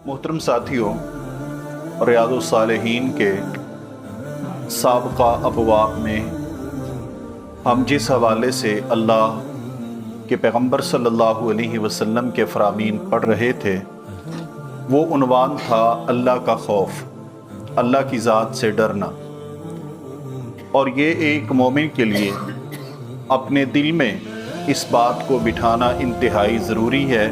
मोहतरम साथियों, रियादुस सालिहीन के साबका अबवाब में हम जिस हवाले से अल्लाह के पैगंबर सल्लल्लाहु अलैहि वसल्लम के फरामीन पढ़ रहे थे, वो उन्वान था अल्लाह का खौफ, अल्लाह की ज़ात से डरना। और ये एक मोमिन के लिए अपने दिल में इस बात को बिठाना इंतहाई ज़रूरी है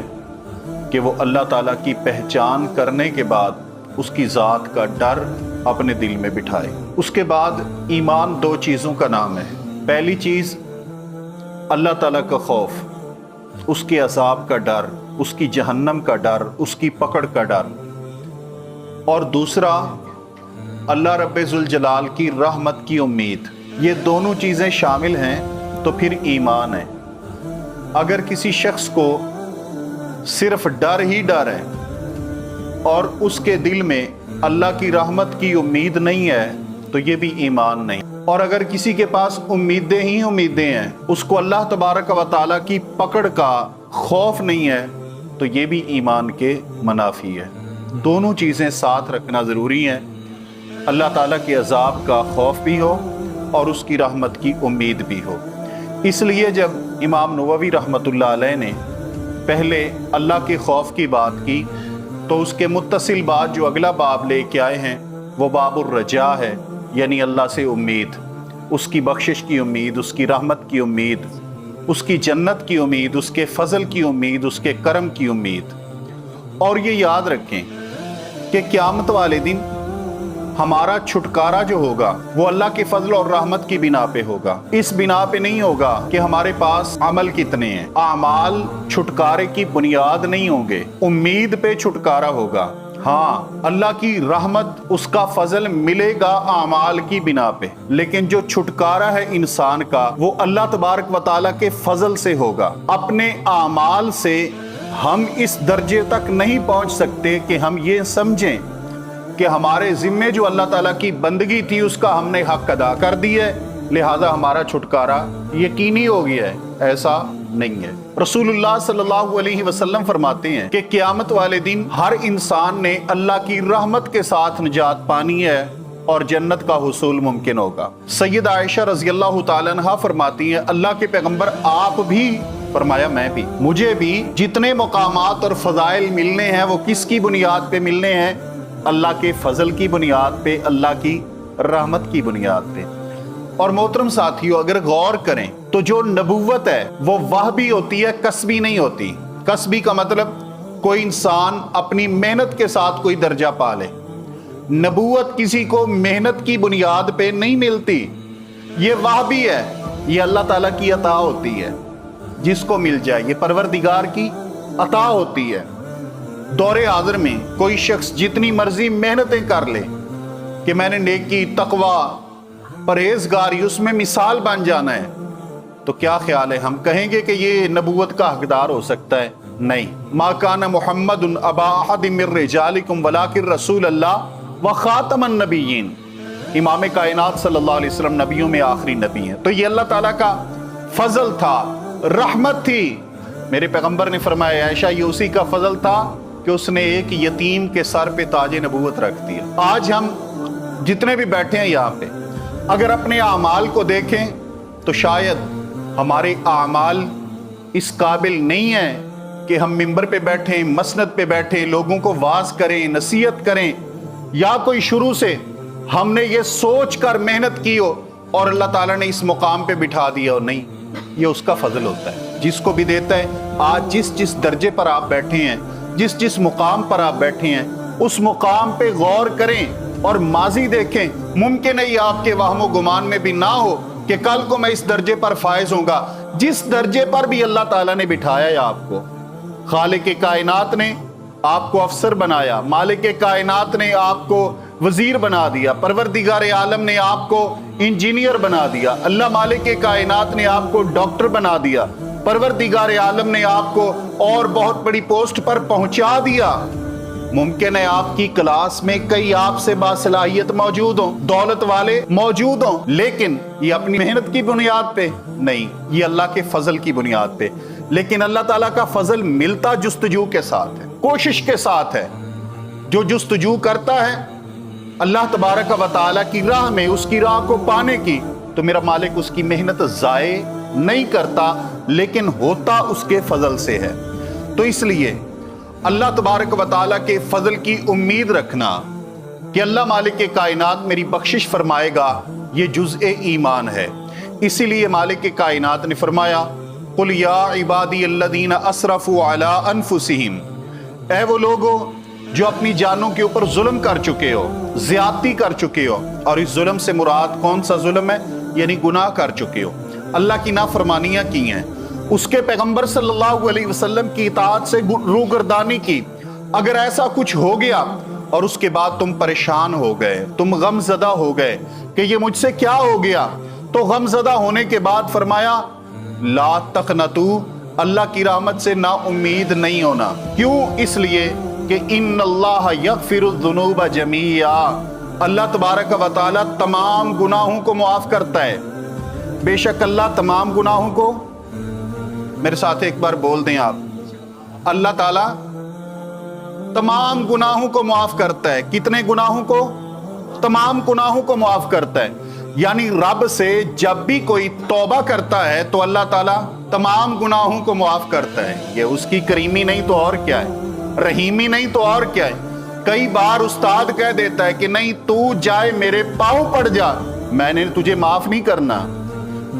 कि वो अल्लाह ताला की पहचान करने के बाद उसकी ज़ात का डर अपने दिल में बिठाए। उसके बाद ईमान दो चीज़ों का नाम है। पहली चीज़ अल्लाह ताला का खौफ, उसके अज़ाब का डर, उसकी जहन्नम का डर, उसकी पकड़ का डर। और दूसरा अल्लाह रब्बे ज़ुल जलाल की रहमत की उम्मीद। ये दोनों चीज़ें शामिल हैं तो फिर ईमान है। अगर किसी शख्स को सिर्फ डर ही डर है और उसके दिल में अल्लाह की रहमत की उम्मीद नहीं है तो ये भी ईमान नहीं। और अगर किसी के पास उम्मीदें ही उम्मीदें हैं, उसको अल्लाह तबारक व तआला की पकड़ का खौफ नहीं है, तो ये भी ईमान के मुनाफी है। दोनों चीज़ें साथ रखना ज़रूरी हैं। अल्लाह ताला के अज़ाब का खौफ भी हो और उसकी रहमत की उम्मीद भी हो। इसलिए जब इमाम नववी रहमतुल्लाह अलैह ने पहले अल्लाह के खौफ की बात की, तो उसके मुत्तसिल बाद जो अगला बाब लेके आए हैं वो बाबुर रजा है, यानी अल्लाह से उम्मीद, उसकी बख्शिश की उम्मीद, उसकी रहमत की उम्मीद, उसकी जन्नत की उम्मीद, उसके फजल की उम्मीद, उसके करम की उम्मीद। और ये याद रखें कि क़यामत वाले दिन हमारा छुटकारा जो होगा वो अल्लाह के फजल और रहमत की बिना पे होगा। इस बिना पे नहीं होगा कि हमारे पास अमल कितने हैं। आमाल छुटकारे की बुनियाद नहीं होंगे, उम्मीद पे छुटकारा होगा। हाँ, अल्लाह की रहमत, उसका फजल मिलेगा आमाल की बिना पे, लेकिन जो छुटकारा है इंसान का वो अल्लाह तबारक व तआला के फजल से होगा। अपने आमाल से हम इस दर्जे तक नहीं पहुंच सकते कि हम ये समझें कि हमारे ज़िम्मे जो अल्लाह ताला की बंदगी थी उसका हमने हक अदा कर दिया है, लिहाजा हमारा छुटकारा यकीनी हो गया है। ऐसा नहीं है। रसूलुल्लाह सल्लल्लाहु अलैहि वसल्लम फरमाते हैं कि क़यामत वाले दिन हर इंसान ने अल्लाह की रहमत के साथ निजात पानी है और जन्नत का हुसूल मुमकिन होगा। सैयद आयशा रज़ियल्लाहु ताला अन्हा फरमाती हैं, अल्लाह के पैगंबर आप भी, फरमाया मैं भी, मुझे भी जितने मकामात और फ़ज़ाइल मिलने हैं वो किसकी बुनियाद पे मिलने हैं? अल्लाह के फजल की बुनियाद पे, अल्लाह की रहमत की बुनियाद पे। और मोहतरम साथियों, अगर गौर करें तो जो नबूवत है वो वाहबी होती है, कसबी नहीं होती। कसबी का मतलब कोई इंसान अपनी मेहनत के साथ कोई दर्जा पा ले। नबूवत किसी को मेहनत की बुनियाद पे नहीं मिलती, ये वाहबी है, ये अल्लाह ताला की अता होती है। जिसको मिल जाए, ये परवरदिगार की अता होती है। दौरे हाज़िर में कोई शख्स जितनी मर्जी मेहनतें कर ले कि मैंने नेकी, तकवा, परहेजगारी, उसमें मिसाल बन जाना है, तो क्या ख्याल है, हम कहेंगे कि ये नबूवत का हकदार हो सकता है? नहीं। मा काना मुहम्मदुन अबा अहदिम मिर रिजालिकुम वलाकिन रसूल अल्लाह व खातमन नबिय्यीन। इमाम कायनात सल्लल्लाहु अलैहि वसल्लम नबियों में आखिरी नबी हैं। तो ये अल्लाह ताला का फजल था, रहमत थी। मेरे पैगंबर ने फरमाया, आयशा, ये उसी का फजल था कि उसने एक यतीम के सर पे ताजे नबूवत रख दिया। आज हम जितने भी बैठे हैं यहाँ पे, अगर अपने आमाल को देखें तो शायद हमारे आमाल इस काबिल नहीं है कि हम मिंबर पे बैठें, मसनद पे बैठें, लोगों को वाज करें, नसीहत करें, या कोई शुरू से हमने ये सोच कर मेहनत की हो और अल्लाह ताला ने इस मुकाम पे बिठा दिया हो। नहीं, ये उसका फजल होता है, जिसको भी देता है। आज जिस जिस दर्जे पर आप बैठे हैं, जिस जिस मुकाम पर आप बैठे हैं, उस मुकाम पे गौर करें और माजी देखें। मुमकिन है ये आपके वहमो गुमान में भी ना हो कि कल को मैं इस दर्जे पर फायज होऊंगा। जिस दर्जे पर भी अल्लाह ताला ने बिठाया है आपको, खालिक कायनात ने आपको अफसर बनाया, मालिक कायनात ने आपको वजीर बना दिया, परवरदिगार आलम ने आपको इंजीनियर बना दिया, अल्लाह मालिक कायनात ने आपको डॉक्टर बना दिया, परवरदिगार आलम ने आपको और बहुत बड़ी पोस्ट पर पहुंचा दिया। मुमकिन है आपकी क्लास में कई आपसे बासलाहियत मौजूद हों, दौलत वाले मौजूद हों, लेकिन ये अपनी मेहनत की बुनियाद पे नहीं, ये अल्लाह के फजल की बुनियाद पे। लेकिन अल्लाह ताला का फजल मिलता जुस्तजू के साथ है, कोशिश के साथ है। جو جستجو کرتا ہے اللہ تبارک و تعالی کی راہ میں، اس کی راہ کو پانے کی، تو میرا مالک اس کی محنت ضائع نہیں کرتا، لیکن ہوتا اس کے فضل سے ہے۔ تو اس لیے اللہ تبارک و تعالی کے فضل کی امید رکھنا کہ اللہ مالک کائنات میری بخشش فرمائے گا، یہ جزء ایمان ہے۔ اسی لیے مالک کائنات نے فرمایا قُلْ يَا عِبَادِيَ الَّذِينَ أَسْرَفُوا عَلَىٰ أَنفُسِهِمْ، اے وہ لوگوں جو اپنی جانوں کے اوپر ظلم کر چکے ہو، زیادتی کر چکے ہو، اور اس ظلم سے مراد کون سا ظلم ہے؟ یعنی گناہ کر چکے ہو، اللہ کی نافرمانیاں کی ہیں، اس کے پیغمبر صلی اللہ علیہ وسلم کی اطاعت سے روگردانی کی۔ اگر ایسا کچھ ہو گیا اور اس کے بعد تم پریشان ہو گئے، تم غم زدہ ہو گئے کہ یہ مجھ سے کیا ہو گیا، تو غم زدہ ہونے کے بعد فرمایا لا تقنطوا، اللہ کی رحمت سے نا امید نہیں ہونا۔ کیوں؟ اس لیے کہ ان اللہ یغفر الذنوب جمیعا، اللہ تبارک و تعالی تمام گناہوں کو معاف کرتا ہے۔ بے شک اللہ تمام گناہوں کو، میرے ساتھ ایک بار بول دیں آپ، اللہ تعالی تمام گناہوں کو معاف کرتا ہے۔ کتنے گناہوں کو؟ تمام گناہوں کو معاف کرتا ہے۔ یعنی رب سے جب بھی کوئی توبہ کرتا ہے تو اللہ تعالیٰ تمام گناہوں کو معاف کرتا ہے۔ یہ اس کی کریمی نہیں تو اور کیا ہے، رحیمی نہیں تو اور کیا ہے۔ کئی بار استاد کہہ دیتا ہے کہ نہیں تو جائے میرے پاؤں پڑ جا، میں نے تجھے معاف نہیں کرنا۔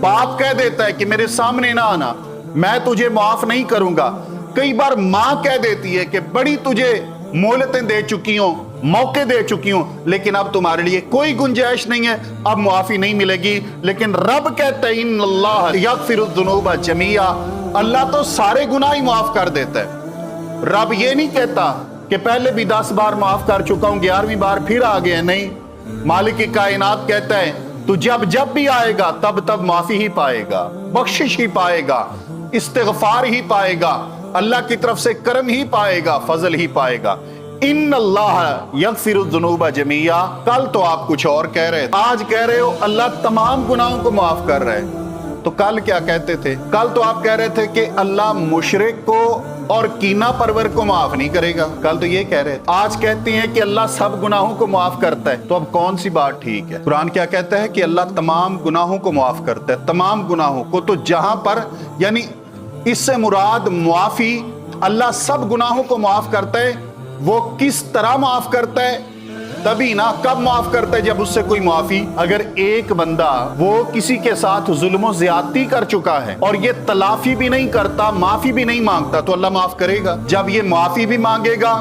باپ کہہ دیتا ہے کہ میرے سامنے نہ آنا، میں تجھے معاف نہیں کروں گا۔ کئی بار ماں کہہ دیتی ہے کہ بڑی تجھے مہلتیں دے چکی ہوں، موقع دے چکی ہوں، لیکن اب تمہارے لیے کوئی گنجائش نہیں ہے، اب معافی نہیں ملے گی۔ لیکن رب کہتا ہے ان اللہ یغفر الذنوب جمیعا، اللہ تو سارے گناہ ہی معاف کر دیتا ہے۔ رب یہ نہیں کہتا کہ پہلے بھی 10 بار معاف کر چکا ہوں، 11ویں بار پھر آ گئے، نہیں۔ مالک کائنات کہتا ہے تو جب بھی آئے گا تب معافی ہی پائے گا، بخشش ہی پائے گا، استغفار ہی پائے گا، اللہ کی طرف سے کرم ہی پائے گا، فضل ہی پائے گا۔ ان اللہ یغفر الذنوب جمیعا، کل تو آپ کچھ اور کہہ رہے، آج کہہ رہے ہو اللہ تمام گناہوں کو معاف کر رہے، تو کل کیا کہتے تھے؟ کل تو آپ کہہ رہے تھے کہ اللہ مشرک کو اور کینہ پرور کو معاف نہیں کرے گا، کل تو یہ کہہ رہے تھے۔ آج کہتے ہیں کہ اللہ سب گناہوں کو معاف کرتا ہے، تو اب کون سی بات ٹھیک ہے؟ قرآن کیا کہتا ہے کہ اللہ تمام گناہوں کو معاف کرتا ہے، تمام گناہوں کو۔ تو جہاں پر یعنی اس سے مراد معافی، اللہ سب گناہوں کو معاف کرتا ہے۔ وہ کس طرح معاف کرتا ہے؟ تبھی نا، کب معاف کرتا ہے؟ جب اس سے کوئی معافی، اگر ایک بندہ وہ کسی کے ساتھ ظلم و زیادتی کر چکا ہے اور یہ تلافی بھی نہیں کرتا، معافی بھی نہیں مانگتا، تو اللہ معاف کرے گا؟ جب یہ معافی بھی مانگے گا،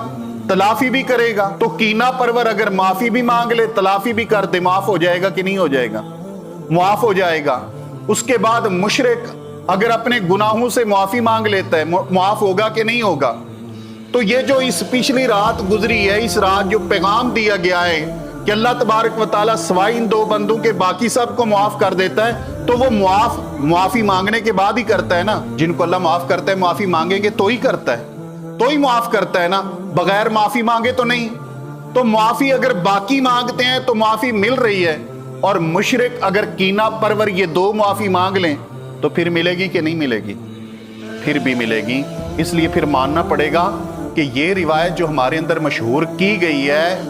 تلافی بھی کرے گا، تو کینہ پرور اگر معافی بھی مانگ لے، تلافی بھی کر دے، معاف ہو جائے گا کہ نہیں ہو جائے گا؟ معاف ہو جائے گا۔ اس کے بعد مشرک اگر اپنے گناہوں سے معافی مانگ لیتا ہے، معاف ہوگا کہ نہیں ہوگا؟ تو یہ جو اس پچھلی رات گزری ہے، اس رات جو پیغام دیا گیا ہے کہ اللہ تبارک و تعالیٰ سوائے ان 2 بندوں کے باقی سب کو معاف کر دیتا ہے، تو وہ معافی مانگنے کے بعد ہی کرتا ہے نا۔ جن کو اللہ معاف کرتا ہے، معافی مانگیں گے تو ہی کرتا ہے، تو ہی معاف کرتا ہے نا، بغیر معافی مانگے تو نہیں۔ تو معافی اگر باقی مانگتے ہیں تو معافی مل رہی ہے، اور مشرک اگر کینہ پرور یہ 2 معافی مانگ لیں تو پھر ملے گی کہ نہیں ملے گی؟ پھر بھی ملے گی۔ اس لیے پھر ماننا پڑے گا کہ یہ روایت جو ہمارے اندر مشہور کی گئی ہے،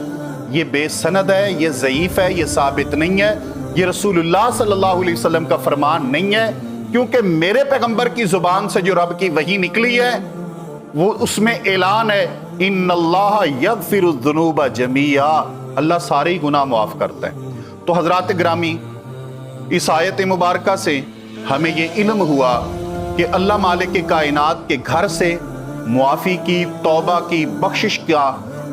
یہ بے سند ہے، یہ ضعیف ہے، یہ ثابت نہیں ہے، یہ رسول اللہ صلی اللہ علیہ وسلم کا فرمان نہیں ہے، کیونکہ میرے پیغمبر کی زبان سے جو رب کی وحی نکلی ہے، وہ اس میں اعلان ہے ان اللہ یغفر الذنوب جمیعا، اللہ سارے ہی گناہ معاف کرتا ہے۔ تو حضرات گرامی، اس آیت مبارکہ سے ہمیں یہ علم ہوا کہ اللہ مالک کائنات کے گھر سے معافی کی، توبہ کی، بخشش کا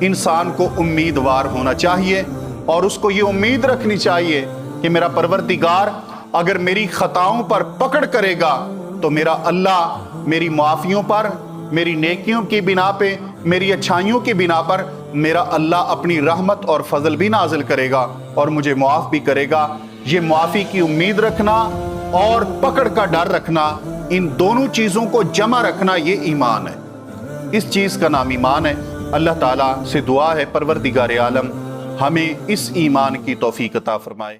انسان کو امیدوار ہونا چاہیے، اور اس کو یہ امید رکھنی چاہیے کہ میرا پروردگار اگر میری خطاؤں پر پکڑ کرے گا تو میرا اللہ میری معافیوں پر، میری نیکیوں کی بنا پہ، میری اچھائیوں کی بنا پر میرا اللہ اپنی رحمت اور فضل بھی نازل کرے گا اور مجھے معاف بھی کرے گا۔ یہ معافی کی امید رکھنا اور پکڑ کا ڈر رکھنا، ان دونوں چیزوں کو جمع رکھنا، یہ ایمان ہے۔ اس چیز کا نام ایمان ہے۔ اللہ تعالیٰ سے دعا ہے پروردگار عالم ہمیں اس ایمان کی توفیق عطا فرمائے۔